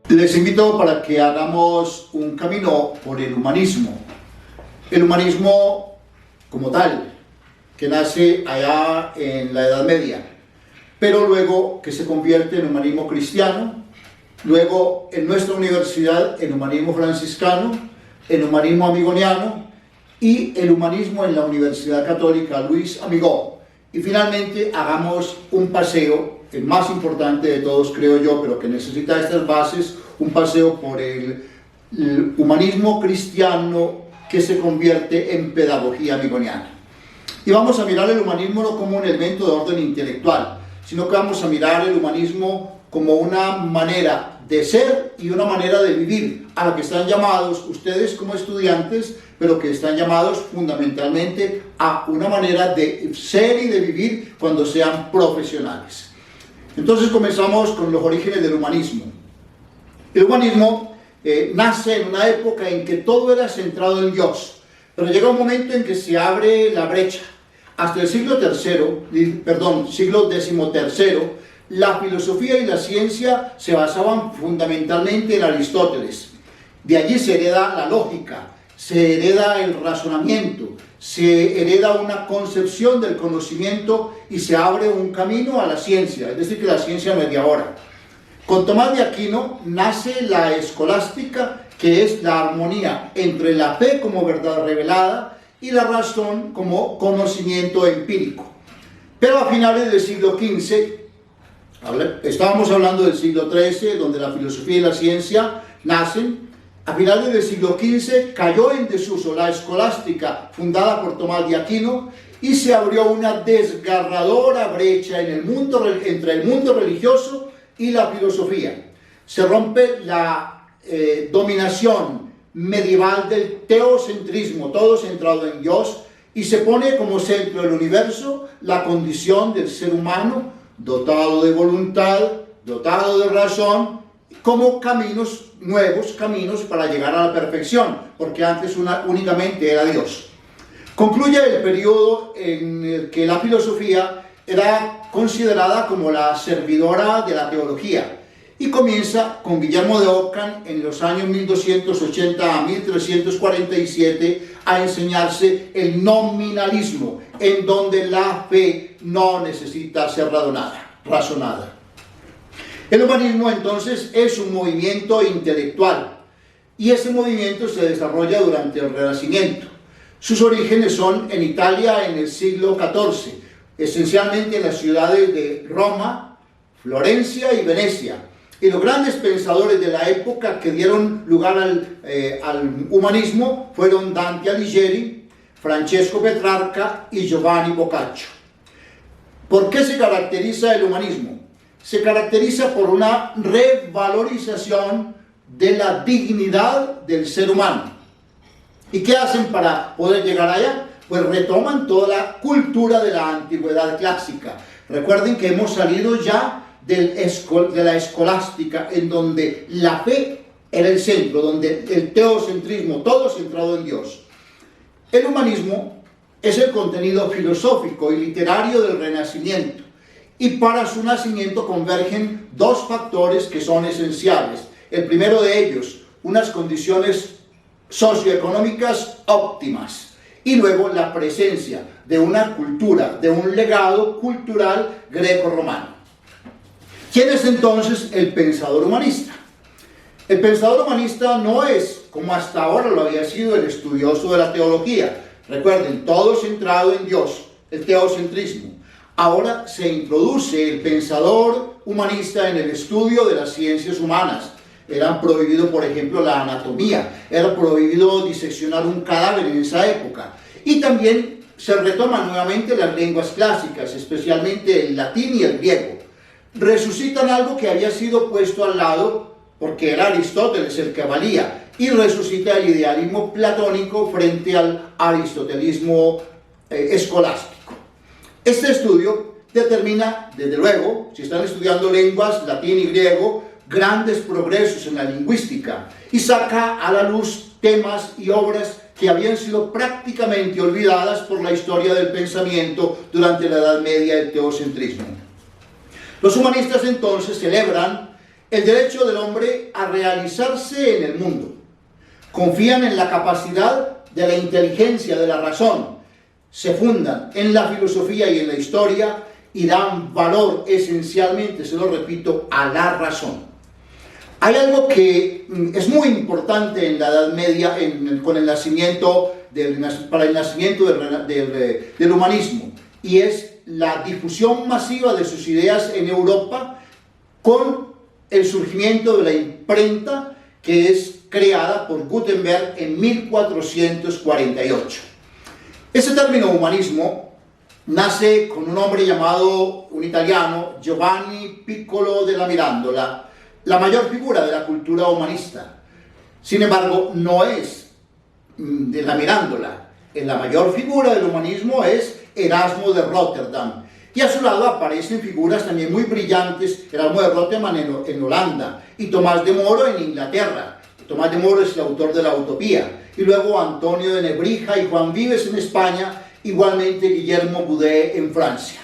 Les invito para que hagamos un camino por el humanismo. El humanismo como tal, que nace allá en la Edad Media, pero luego que se convierte en humanismo cristiano, luego en nuestra universidad en humanismo franciscano, en humanismo amigoniano y el humanismo en la Universidad Católica Luis Amigó. Y finalmente hagamos un paseo, el más importante de todos creo yo, pero que necesita estas bases, un paseo por el humanismo cristiano que se convierte en pedagogía amigoniana. Y vamos a mirar el humanismo no como un elemento de orden intelectual, sino que vamos a mirar el humanismo como una manera de ser y una manera de vivir a la que están llamados ustedes como estudiantes, pero que están llamados fundamentalmente a una manera de ser y de vivir cuando sean profesionales. Entonces comenzamos con los orígenes del humanismo. El humanismo nace en una época en que todo era centrado en Dios, pero llega un momento en que se abre la brecha. Hasta el siglo XIII, la filosofía y la ciencia se basaban fundamentalmente en Aristóteles. De allí se hereda la lógica, se hereda el razonamiento, se hereda una concepción del conocimiento y se abre un camino a la ciencia, es decir, que la ciencia no es de ahora. Con Tomás de Aquino nace la escolástica, que es la armonía entre la fe como verdad revelada y la razón como conocimiento empírico. Pero a finales del siglo XV, estábamos hablando del siglo XIII, donde la filosofía y la ciencia nacen. A finales del siglo XV cayó en desuso la escolástica fundada por Tomás de Aquino y se abrió una desgarradora brecha en el mundo, entre el mundo religioso y la filosofía. Se rompe la dominación medieval del teocentrismo, todo centrado en Dios, y se pone como centro del universo la condición del ser humano dotado de voluntad, dotado de razón, como caminos, nuevos caminos para llegar a la perfección, porque antes únicamente era Dios. Concluye el periodo en el que la filosofía era considerada como la servidora de la teología, y comienza con Guillermo de Ockham en los años 1280 a 1347 a enseñarse el nominalismo, en donde la fe no necesita ser razonada. El humanismo entonces es un movimiento intelectual, y ese movimiento se desarrolla durante el Renacimiento. Sus orígenes son en Italia en el siglo XIV, esencialmente en las ciudades de Roma, Florencia y Venecia. Y los grandes pensadores de la época que dieron lugar al humanismo fueron Dante Alighieri, Francesco Petrarca y Giovanni Boccaccio. ¿Por qué se caracteriza el humanismo? Se caracteriza por una revalorización de la dignidad del ser humano. ¿Y qué hacen para poder llegar allá? Pues retoman toda la cultura de la antigüedad clásica. Recuerden que hemos salido ya de la escolástica, en donde la fe era el centro, donde el teocentrismo, todo centrado en Dios. El humanismo es el contenido filosófico y literario del Renacimiento, y para su nacimiento convergen dos factores que son esenciales. El primero de ellos, unas condiciones socioeconómicas óptimas, y luego la presencia de una cultura, de un legado cultural greco-romano. ¿Quién es entonces el pensador humanista? El pensador humanista no es, como hasta ahora lo había sido, el estudioso de la teología. Recuerden, todo centrado en Dios, el teocentrismo. Ahora se introduce el pensador humanista en el estudio de las ciencias humanas. Era prohibido, por ejemplo, la anatomía. Era prohibido diseccionar un cadáver en esa época. Y también se retoman nuevamente las lenguas clásicas, especialmente el latín y el griego. Resucitan algo que había sido puesto al lado, porque era Aristóteles el que valía, y resucita el idealismo platónico frente al aristotelismo escolástico. Este estudio determina, desde luego, si están estudiando lenguas, latín y griego, grandes progresos en la lingüística, y saca a la luz temas y obras que habían sido prácticamente olvidadas por la historia del pensamiento durante la Edad Media del teocentrismo. Los humanistas entonces celebran el derecho del hombre a realizarse en el mundo. Confían en la capacidad de la inteligencia, de la razón. Se fundan en la filosofía y en la historia y dan valor esencialmente, se lo repito, a la razón. Hay algo que es muy importante en la Edad Media con el nacimiento para el nacimiento del humanismo, y es la difusión masiva de sus ideas en Europa con el surgimiento de la imprenta, que es creada por Gutenberg en 1448. Ese término humanismo nace con un hombre llamado, un italiano, Giovanni Piccolo della Mirandola, la mayor figura de la cultura humanista. Sin embargo, no es de la Mirandola. La mayor figura del humanismo es Erasmo de Rotterdam. Y a su lado aparecen figuras también muy brillantes, Erasmo de Rotterdam en Holanda y Tomás de Moro en Inglaterra. Tomás de Moro es el autor de la Utopía. Y luego Antonio de Nebrija y Juan Vives en España, igualmente Guillermo Boudet en Francia.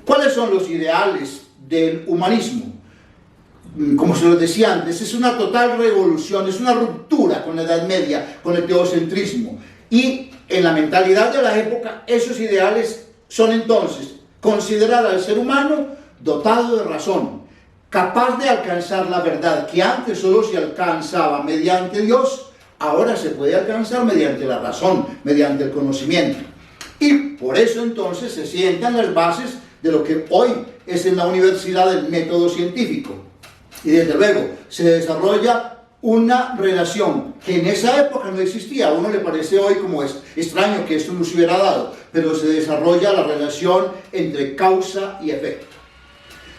¿Cuáles son los ideales del humanismo? Como se lo decía antes, es una total revolución, es una ruptura con la Edad Media, con el teocentrismo. Y en la mentalidad de la época, esos ideales son entonces considerar al ser humano dotado de razón, capaz de alcanzar la verdad, que antes solo se alcanzaba mediante Dios, ahora se puede alcanzar mediante la razón, mediante el conocimiento. Y por eso entonces se sientan las bases de lo que hoy es en la universidad el método científico. Y desde luego se desarrolla una relación que en esa época no existía. A uno le parece hoy como es extraño que esto no se hubiera dado, pero se desarrolla la relación entre causa y efecto.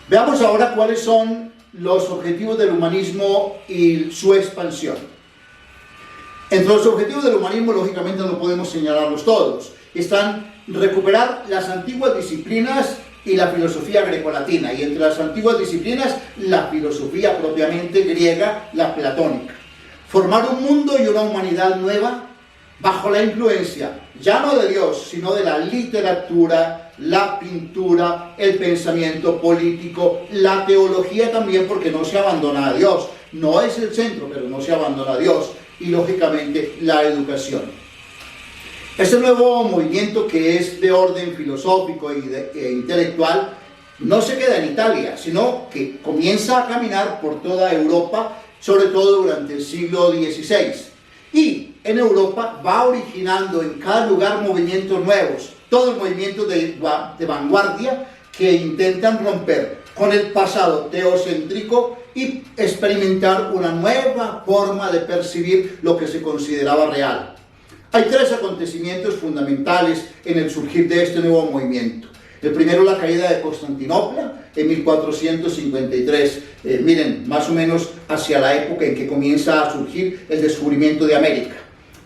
Veamos ahora cuáles son los objetivos del humanismo y su expansión. Entre los objetivos del humanismo, lógicamente, no podemos señalarlos todos. Están recuperar las antiguas disciplinas y la filosofía grecolatina, y entre las antiguas disciplinas, la filosofía propiamente griega, la platónica. Formar un mundo y una humanidad nueva bajo la influencia, ya no de Dios, sino de la literatura, la pintura, el pensamiento político, la teología también, porque no se abandona a Dios. No es el centro, pero no se abandona a Dios. Y lógicamente la educación. Este nuevo movimiento, que es de orden filosófico e intelectual, no se queda en Italia, sino que comienza a caminar por toda Europa, sobre todo durante el siglo XVI. Y en Europa va originando en cada lugar movimientos nuevos, todos movimientos de vanguardia que intentan romper con el pasado teocéntrico y experimentar una nueva forma de percibir lo que se consideraba real. Hay tres acontecimientos fundamentales en el surgir de este nuevo movimiento. El primero, la caída de Constantinopla en 1453. Miren, más o menos hacia la época en que comienza a surgir el descubrimiento de América.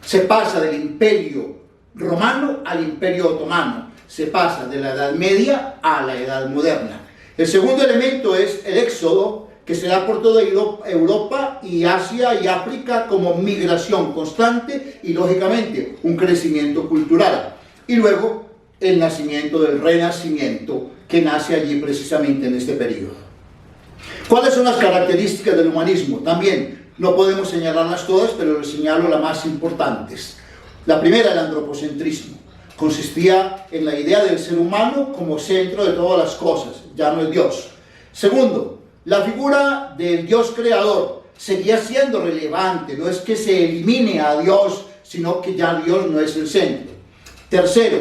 Se pasa del imperio romano al imperio otomano. Se pasa de la Edad Media a la Edad Moderna. El segundo elemento es el éxodo, que se da por toda Europa y Asia y África como migración constante y, lógicamente, un crecimiento cultural. Y luego, el nacimiento del Renacimiento, que nace allí precisamente en este periodo. ¿Cuáles son las características del humanismo? También no podemos señalarlas todas, pero les señalo las más importantes. La primera, el antropocentrismo. Consistía en la idea del ser humano como centro de todas las cosas, ya no es Dios. Segundo, la figura del Dios creador seguía siendo relevante, no es que se elimine a Dios, sino que ya Dios no es el centro. Tercero,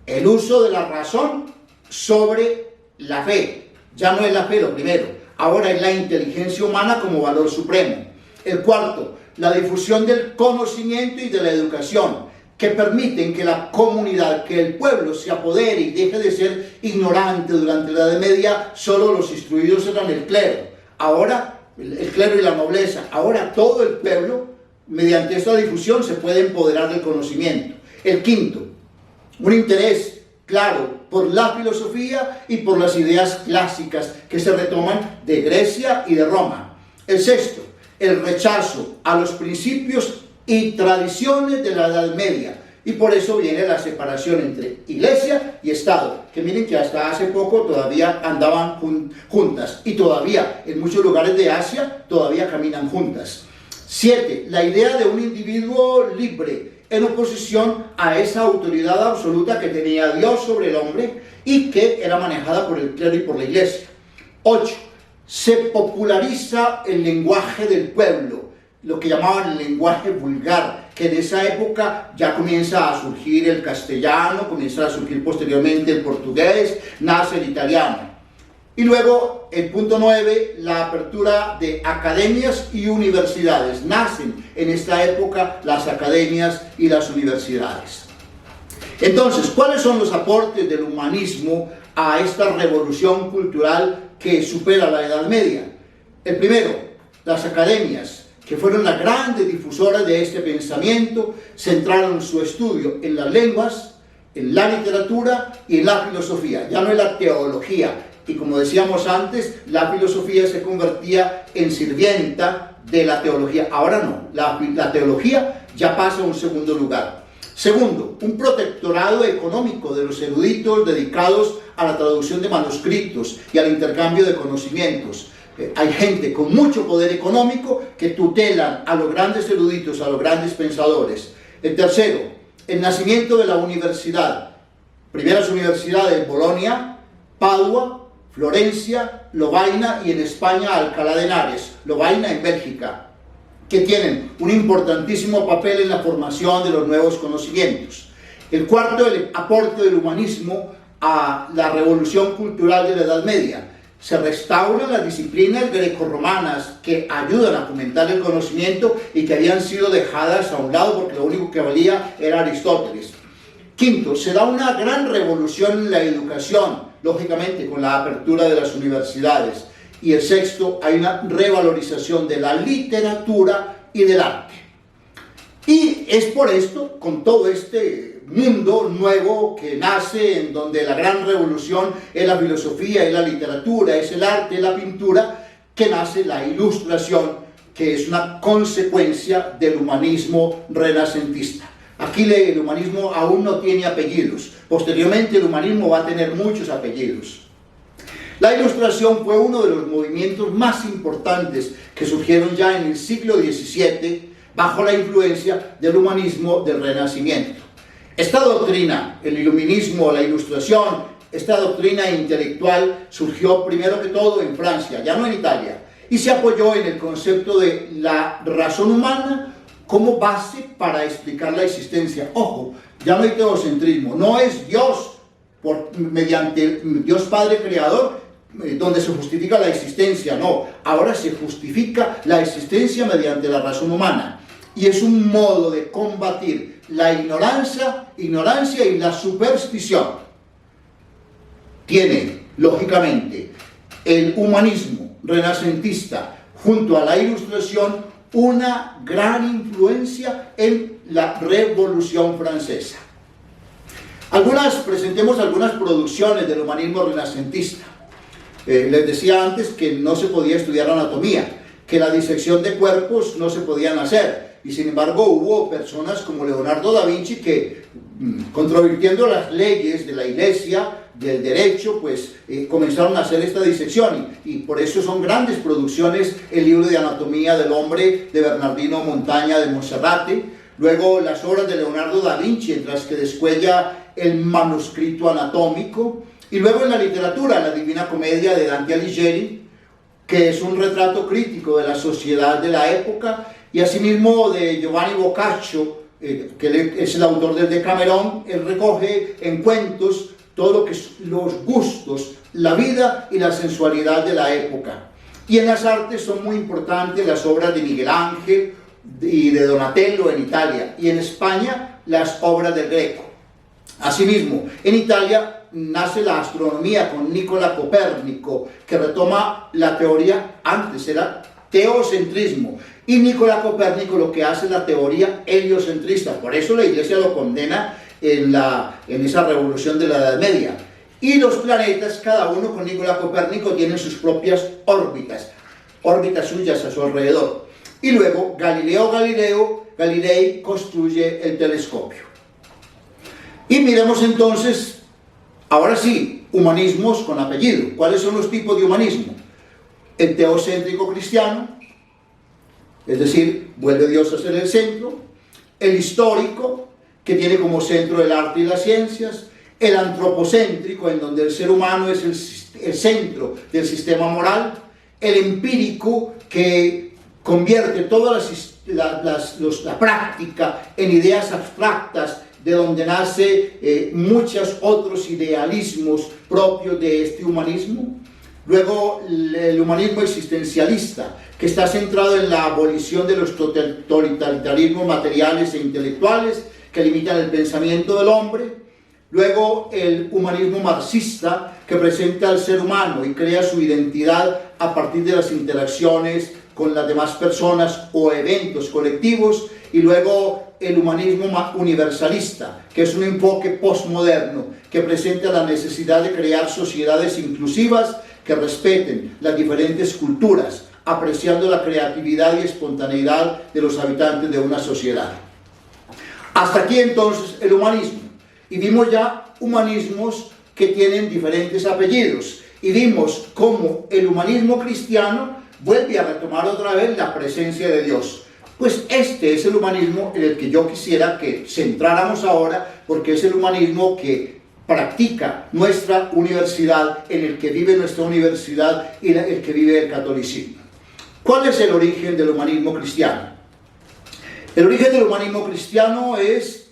el uso de la razón sobre la fe. Ya no es la fe lo primero, ahora es la inteligencia humana como valor supremo. El cuarto, la difusión del conocimiento y de la educación, que permiten que la comunidad, que el pueblo se apodere y deje de ser ignorante. Durante la Edad Media solo los instruidos eran el clero, ahora el clero y la nobleza, ahora todo el pueblo, mediante esta difusión, se puede empoderar del conocimiento. El quinto, un interés claro por la filosofía y por las ideas clásicas que se retoman de Grecia y de Roma. El sexto, el rechazo a los principios y tradiciones de la Edad Media, Y por eso viene la separación entre iglesia y Estado, que miren que hasta hace poco todavía andaban juntas, y todavía en muchos lugares de Asia todavía caminan juntas. 7. La idea de un individuo libre en oposición a esa autoridad absoluta que tenía Dios sobre el hombre y que era manejada por el clero y por la iglesia. 8. Se populariza el lenguaje del pueblo, lo que llamaban el lenguaje vulgar, que en esa época ya comienza a surgir el castellano, comienza a surgir posteriormente el portugués, nace el italiano. Y luego, el punto 9, la apertura de academias y universidades. Nacen en esta época las academias y las universidades. Entonces, ¿cuáles son los aportes del humanismo a esta revolución cultural que supera la Edad Media? El primero, las academias, que fueron las grandes difusoras de este pensamiento, centraron su estudio en las lenguas, en la literatura y en la filosofía, ya no en la teología. Y como decíamos antes, la filosofía se convertía en sirvienta de la teología. Ahora no, la teología ya pasa a un segundo lugar. Segundo, un protectorado económico de los eruditos dedicados a la traducción de manuscritos y al intercambio de conocimientos. Hay gente con mucho poder económico que tutelan a los grandes eruditos, a los grandes pensadores. El tercero, el nacimiento de la universidad. Primeras universidades: Bolonia, Padua, Florencia, Lovaina y en España Alcalá de Henares, Lovaina en Bélgica, que tienen un importantísimo papel en la formación de los nuevos conocimientos. El cuarto, el aporte del humanismo a la revolución cultural de la Edad Media. Se restauran las disciplinas grecorromanas que ayudan a fomentar el conocimiento y que habían sido dejadas a un lado porque lo único que valía era Aristóteles. Quinto, se da una gran revolución en la educación, lógicamente con la apertura de las universidades. Y el sexto, hay una revalorización de la literatura y del arte. Y es por esto, con todo este mundo nuevo que nace, en donde la gran revolución es la filosofía, es la literatura, es el arte, es la pintura, que nace la Ilustración, que es una consecuencia del humanismo renacentista. Aquí el humanismo aún no tiene apellidos. Posteriormente el humanismo va a tener muchos apellidos. La Ilustración fue uno de los movimientos más importantes que surgieron ya en el siglo XVII bajo la influencia del humanismo del Renacimiento. Esta doctrina, el iluminismo, la Ilustración, esta doctrina intelectual surgió primero que todo en Francia, ya no en Italia, y se apoyó en el concepto de la razón humana como base para explicar la existencia. Ojo, ya no hay teocentrismo, no es Dios mediante Dios Padre Creador donde se justifica la existencia, no, ahora se justifica la existencia mediante la razón humana. Y es un modo de combatir la ignorancia y la superstición. Tiene, lógicamente, el humanismo renacentista junto a la Ilustración una gran influencia en la Revolución Francesa. Presentemos algunas producciones del humanismo renacentista. Les decía antes que no se podía estudiar anatomía, que la disección de cuerpos no se podían hacer, y sin embargo hubo personas como Leonardo da Vinci que, controvirtiendo las leyes de la iglesia, del derecho, pues comenzaron a hacer esta disección, y por eso son grandes producciones el libro de Anatomía del Hombre de Bernardino Montaña de Monserrate, luego las obras de Leonardo da Vinci, entre las que descuella el manuscrito anatómico, y luego en la literatura, la Divina Comedia de Dante Alighieri, que es un retrato crítico de la sociedad de la época, y asimismo de Giovanni Boccaccio, que es el autor del Decamerón. Él recoge en cuentos todo lo que es los gustos, la vida y la sensualidad de la época. Y en las artes son muy importantes las obras de Miguel Ángel y de Donatello en Italia, y en España las obras del Greco. Asimismo, en Italia nace la astronomía con Nicola Copérnico, que retoma la teoría, antes era teocentrismo, y Nicola Copérnico lo que hace es la teoría heliocentrista. Por eso la iglesia lo condena en esa revolución de la Edad Media. Y los planetas, cada uno con Nicola Copérnico, tienen sus propias órbitas suyas a su alrededor. Y luego Galilei construye el telescopio. Y miremos entonces, ahora sí, humanismos con apellido. ¿Cuáles son los tipos de humanismo? El teocéntrico cristiano, es decir, vuelve Dios a ser el centro. El histórico, que tiene como centro el arte y las ciencias. El antropocéntrico, en donde el ser humano es el centro del sistema moral. El empírico, que convierte toda la práctica en ideas abstractas, de donde nace muchos otros idealismos propios de este humanismo. Luego el humanismo existencialista, que está centrado en la abolición de los totalitarismos materiales e intelectuales que limitan el pensamiento del hombre. Luego el humanismo marxista, que presenta al ser humano y crea su identidad a partir de las interacciones con las demás personas o eventos colectivos. Y luego el humanismo universalista, que es un enfoque postmoderno que presenta la necesidad de crear sociedades inclusivas que respeten las diferentes culturas, apreciando la creatividad y espontaneidad de los habitantes de una sociedad. Hasta aquí entonces el humanismo. Y vimos ya humanismos que tienen diferentes apellidos. Y vimos cómo el humanismo cristiano vuelve a retomar otra vez la presencia de Dios. Pues este es el humanismo en el que yo quisiera que centráramos ahora, porque es el humanismo que practica nuestra universidad, en el que vive nuestra universidad y el que vive el catolicismo. ¿Cuál es el origen del humanismo cristiano? El origen del humanismo cristiano es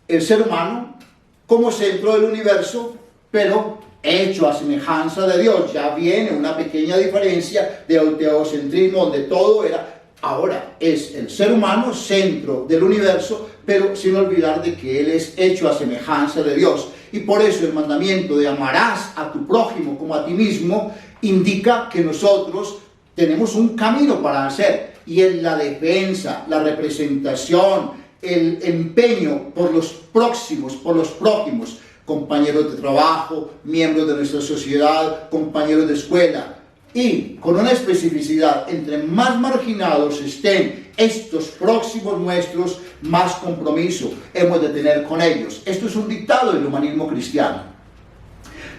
el ser humano como centro del universo, pero hecho a semejanza de Dios. Ya viene una pequeña diferencia del teocentrismo, donde todo era. Ahora es el ser humano centro del universo, pero sin olvidar de que Él es hecho a semejanza de Dios. Y por eso el mandamiento de amarás a tu prójimo como a ti mismo indica que nosotros tenemos un camino para hacer, y es la defensa, la representación, el empeño por los próximos, por los prójimos, compañeros de trabajo, miembros de nuestra sociedad, compañeros de escuela. Y con una especificidad, entre más marginados estén estos próximos nuestros, más compromiso hemos de tener con ellos. Esto es un dictado del humanismo cristiano.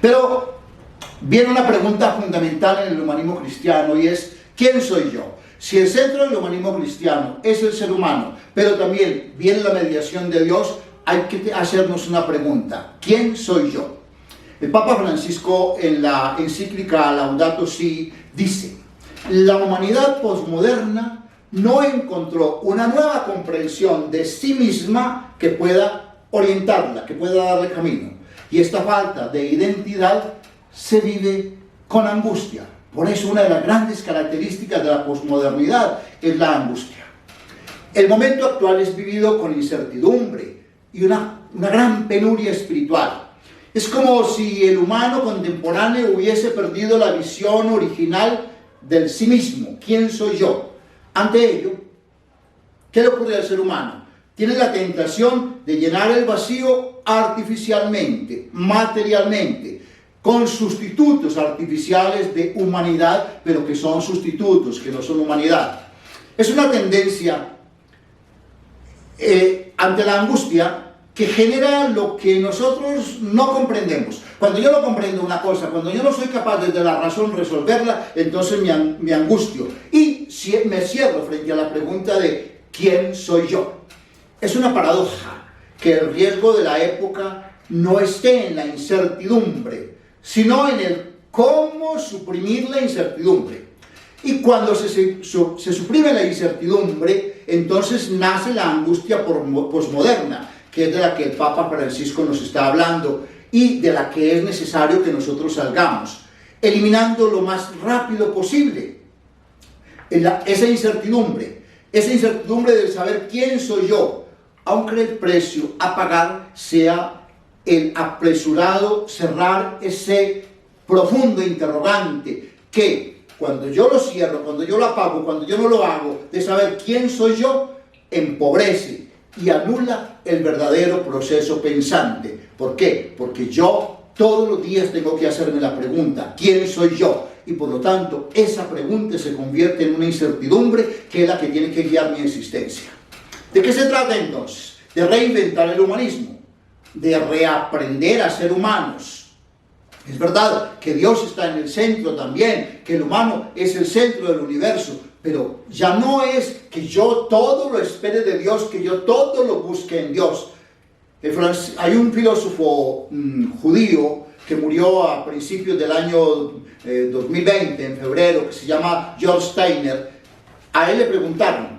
Pero viene una pregunta fundamental en el humanismo cristiano, y es: ¿quién soy yo? Si el centro del humanismo cristiano es el ser humano, pero también viene la mediación de Dios, hay que hacernos una pregunta: ¿quién soy yo? El Papa Francisco, en la encíclica Laudato Si, dice: la humanidad posmoderna no encontró una nueva comprensión de sí misma que pueda orientarla, que pueda darle camino. Y esta falta de identidad se vive con angustia. Por eso una de las grandes características de la posmodernidad es la angustia. El momento actual es vivido con incertidumbre y una gran penuria espiritual. Es como si el humano contemporáneo hubiese perdido la visión original del sí mismo. ¿Quién soy yo? Ante ello, ¿qué le ocurre al ser humano? Tiene la tentación de llenar el vacío artificialmente, materialmente, con sustitutos artificiales de humanidad, pero que son sustitutos, que no son humanidad. Es una tendencia ante la angustia que genera lo que nosotros no comprendemos. Cuando yo no comprendo una cosa, cuando yo no soy capaz desde la razón resolverla, entonces me angustio y me cierro frente a la pregunta de ¿quién soy yo? Es una paradoja que el riesgo de la época no esté en la incertidumbre, sino en el cómo suprimir la incertidumbre. Y cuando se suprime la incertidumbre, entonces nace la angustia posmoderna, que es de la que el Papa Francisco nos está hablando y de la que es necesario que nosotros salgamos, eliminando lo más rápido posible esa incertidumbre de saber quién soy yo, aunque el precio a pagar sea el apresurado cerrar ese profundo interrogante que cuando yo lo cierro, cuando yo lo apago, cuando yo no lo hago, de saber quién soy yo, empobrece y anula el verdadero proceso pensante. ¿Por qué? Porque yo todos los días tengo que hacerme la pregunta: ¿quién soy yo? Y por lo tanto, esa pregunta se convierte en una incertidumbre que es la que tiene que guiar mi existencia. ¿De qué se trata entonces? De reinventar el humanismo. de reaprender a ser humanos. Es verdad que Dios está en el centro también, que el humano es el centro del universo, pero ya no es que yo todo lo espere de Dios, que yo todo lo busque en Dios. Hay un filósofo judío que murió a principios del año 2020, en febrero, que se llama George Steiner. A él le preguntaron: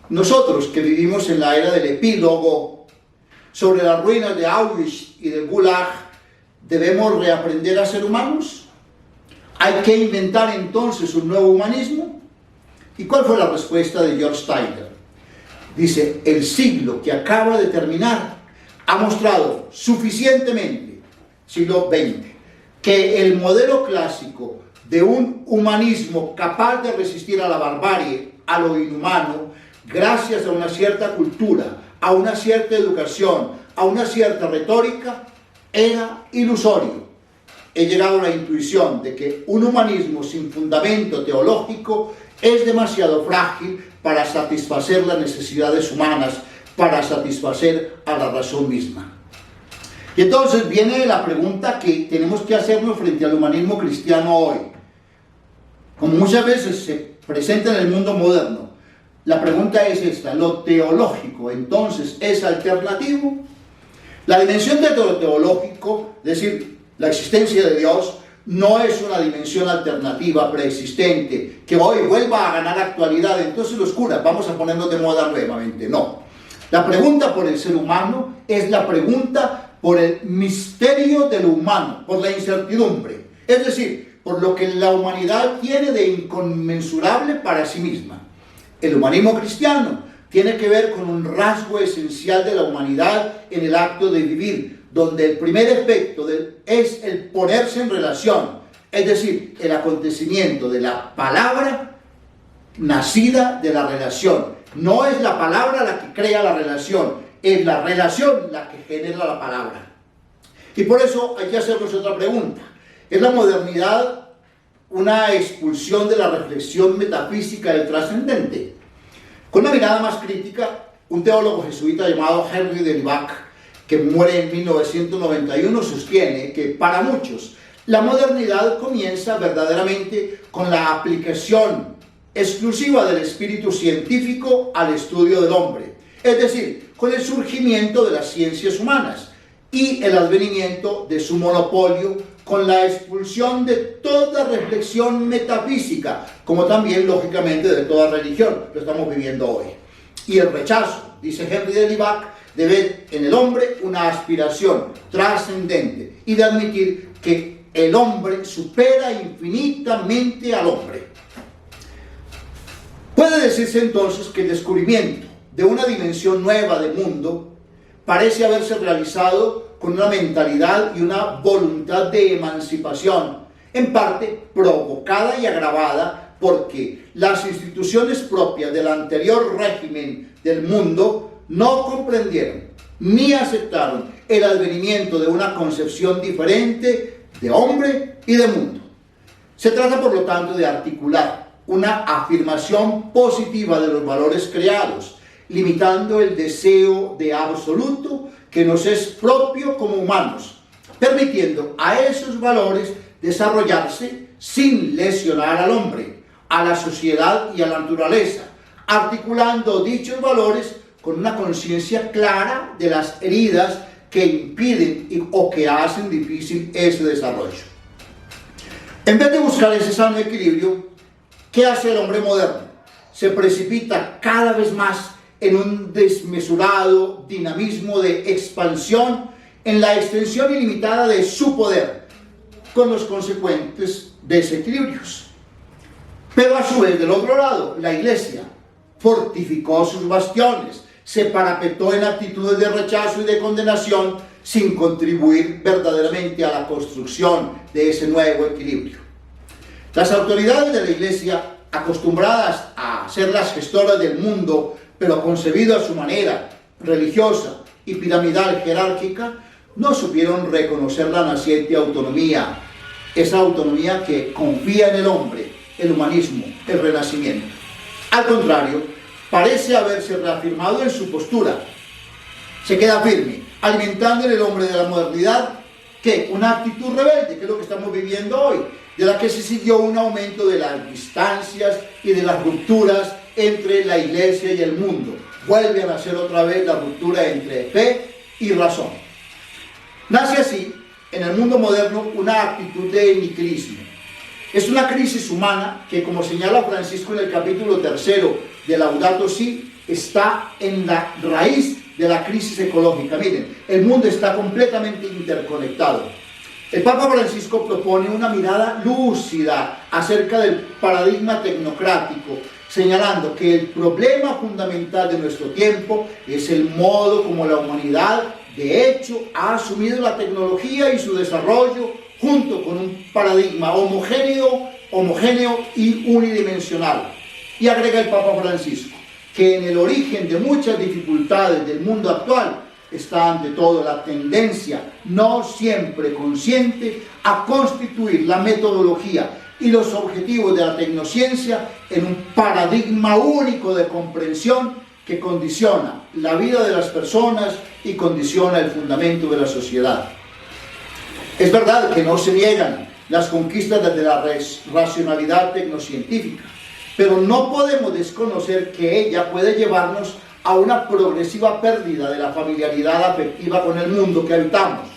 nosotros que vivimos en la era del epílogo, sobre las ruinas de Auschwitz y del Gulag, ¿debemos reaprender a ser humanos? ¿Hay que inventar entonces un nuevo humanismo? ¿Y cuál fue la respuesta de George Steiner? Dice: el siglo que acaba de terminar ha mostrado suficientemente, siglo XX, que el modelo clásico de un humanismo capaz de resistir a la barbarie, a lo inhumano, gracias a una cierta cultura, a una cierta educación, a una cierta retórica, era ilusorio. He llegado a la intuición de que un humanismo sin fundamento teológico es demasiado frágil para satisfacer las necesidades humanas, para satisfacer a la razón misma. Y entonces viene la pregunta que tenemos que hacernos frente al humanismo cristiano hoy. Como muchas veces se presenta en el mundo moderno, la pregunta es esta: ¿lo teológico entonces es alternativo? La dimensión de lo teológico, es decir, la existencia de Dios, no es una dimensión alternativa preexistente que hoy vuelva a ganar actualidad. Entonces los curas vamos a ponernos de moda nuevamente. No. La pregunta por el ser humano es la pregunta por el misterio de lo humano, por la incertidumbre. Es decir, por lo que la humanidad tiene de inconmensurable para sí misma. El humanismo cristiano tiene que ver con un rasgo esencial de la humanidad en el acto de vivir, donde el primer efecto es el ponerse en relación, es decir, el acontecimiento de la palabra nacida de la relación. No es la palabra la que crea la relación, es la relación la que genera la palabra. Y por eso hay que hacernos otra pregunta: ¿es la modernidad una expulsión de la reflexión metafísica del trascendente? Con una mirada más crítica, un teólogo jesuita llamado Henry de Lubac, que muere en 1991, sostiene que para muchos la modernidad comienza verdaderamente con la aplicación exclusiva del espíritu científico al estudio del hombre, es decir, con el surgimiento de las ciencias humanas y el advenimiento de su monopolio, con la expulsión de toda reflexión metafísica, como también, lógicamente, de toda religión. Lo estamos viviendo hoy. Y el rechazo, dice Henry de Lubac, de ver en el hombre una aspiración trascendente y de admitir que el hombre supera infinitamente al hombre. Puede decirse entonces que el descubrimiento de una dimensión nueva del mundo parece haberse realizado con una mentalidad y una voluntad de emancipación, en parte provocada y agravada porque las instituciones propias del anterior régimen del mundo no comprendieron ni aceptaron el advenimiento de una concepción diferente de hombre y de mundo. Se trata, por lo tanto, de articular una afirmación positiva de los valores creados, limitando el deseo de absoluto que nos es propio como humanos, permitiendo a esos valores desarrollarse sin lesionar al hombre, a la sociedad y a la naturaleza, articulando dichos valores con una conciencia clara de las heridas que impiden o que hacen difícil ese desarrollo. En vez de buscar ese sano equilibrio, ¿qué hace el hombre moderno? Se precipita cada vez más en un desmesurado dinamismo de expansión en la extensión ilimitada de su poder, con los consecuentes desequilibrios. Pero a su vez, del otro lado, la Iglesia fortificó sus bastiones, se parapetó en actitudes de rechazo y de condenación sin contribuir verdaderamente a la construcción de ese nuevo equilibrio. Las autoridades de la Iglesia, acostumbradas a ser las gestoras del mundo, pero concebido a su manera religiosa y piramidal jerárquica, no supieron reconocer la naciente autonomía, esa autonomía que confía en el hombre, el humanismo, el renacimiento. Al contrario, parece haberse reafirmado en su postura, se queda firme, alimentando en el hombre de la modernidad, ¿qué? Una actitud rebelde, que es lo que estamos viviendo hoy, de la que se siguió un aumento de las distancias y de las rupturas entre la iglesia y el mundo. Vuelve a nacer otra vez la ruptura entre fe y razón. Nace así, en el mundo moderno, una actitud de nihilismo. Es una crisis humana que, como señala Francisco en el capítulo 3 de Laudato Si, está en la raíz de la crisis ecológica. Miren, el mundo está completamente interconectado. El Papa Francisco propone una mirada lúcida acerca del paradigma tecnocrático, señalando que el problema fundamental de nuestro tiempo es el modo como la humanidad, de hecho, ha asumido la tecnología y su desarrollo junto con un paradigma homogéneo y unidimensional. Y agrega el Papa Francisco que en el origen de muchas dificultades del mundo actual está ante todo la tendencia, no siempre consciente, a constituir la metodología y los objetivos de la tecnociencia en un paradigma único de comprensión que condiciona la vida de las personas y condiciona el fundamento de la sociedad. Es verdad que no se niegan las conquistas desde la racionalidad tecnocientífica, pero no podemos desconocer que ella puede llevarnos a una progresiva pérdida de la familiaridad afectiva con el mundo que habitamos,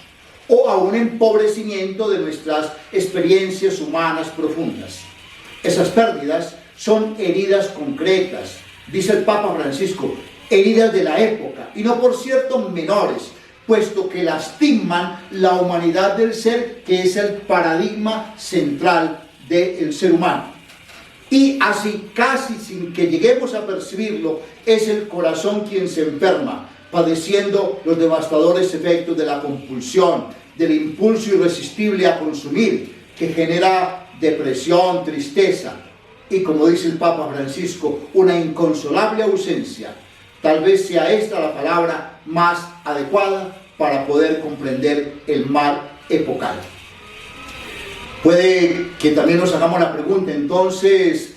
o a un empobrecimiento de nuestras experiencias humanas profundas. Esas pérdidas son heridas concretas, dice el Papa Francisco, heridas de la época, y no por cierto menores, puesto que lastiman la humanidad del ser, que es el paradigma central del ser humano. Y así, casi sin que lleguemos a percibirlo, es el corazón quien se enferma, padeciendo los devastadores efectos de la compulsión, del impulso irresistible a consumir, que genera depresión, tristeza y, como dice el Papa Francisco, una inconsolable ausencia. Tal vez sea esta la palabra más adecuada para poder comprender el mal epocal. Puede que también nos hagamos la pregunta, entonces,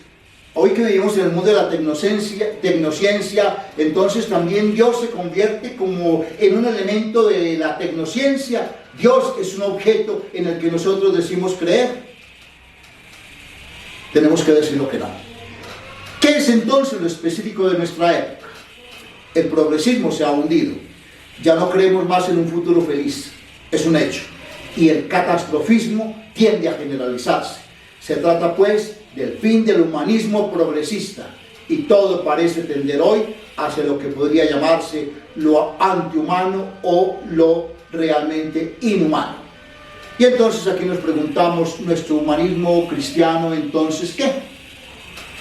hoy que vivimos en el mundo de la tecnociencia, entonces también Dios se convierte como en un elemento de la tecnociencia. Dios es un objeto en el que nosotros decimos creer. Tenemos que decirlo que no. ¿Qué es entonces lo específico de nuestra época? El progresismo se ha hundido. Ya no creemos más en un futuro feliz. Es un hecho. Y el catastrofismo tiende a generalizarse. Se trata pues del fin del humanismo progresista, y todo parece tender hoy hacia lo que podría llamarse lo antihumano o lo realmente inhumano. Y entonces aquí nos preguntamos, ¿nuestro humanismo cristiano entonces qué?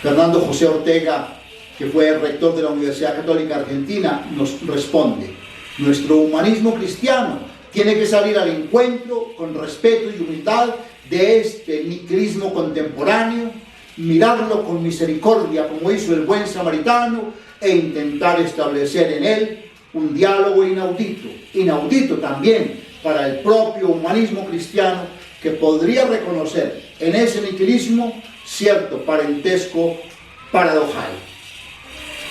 Fernando José Ortega, que fue el rector de la Universidad Católica Argentina, nos responde: nuestro humanismo cristiano tiene que salir al encuentro con respeto y humildad de este nihilismo contemporáneo, mirarlo con misericordia como hizo el buen samaritano e intentar establecer en él un diálogo inaudito también para el propio humanismo cristiano, que podría reconocer en ese nihilismo cierto parentesco paradojal.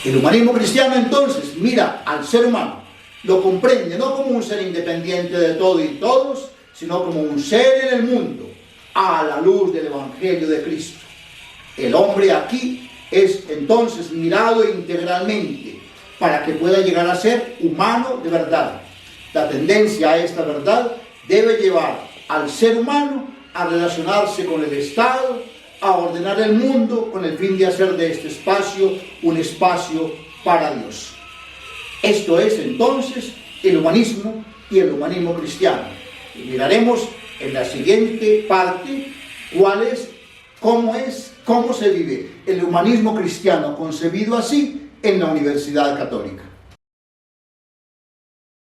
El humanismo cristiano entonces mira al ser humano, lo comprende no como un ser independiente de todo y todos, sino como un ser en el mundo, a la luz del Evangelio de Cristo. El hombre aquí es entonces mirado integralmente para que pueda llegar a ser humano de verdad. La tendencia a esta verdad debe llevar al ser humano a relacionarse con el Estado, a ordenar el mundo con el fin de hacer de este espacio un espacio para Dios. Esto es entonces el humanismo y el humanismo cristiano. Y miraremos en la siguiente parte cómo se vive el humanismo cristiano concebido así en la Universidad Católica.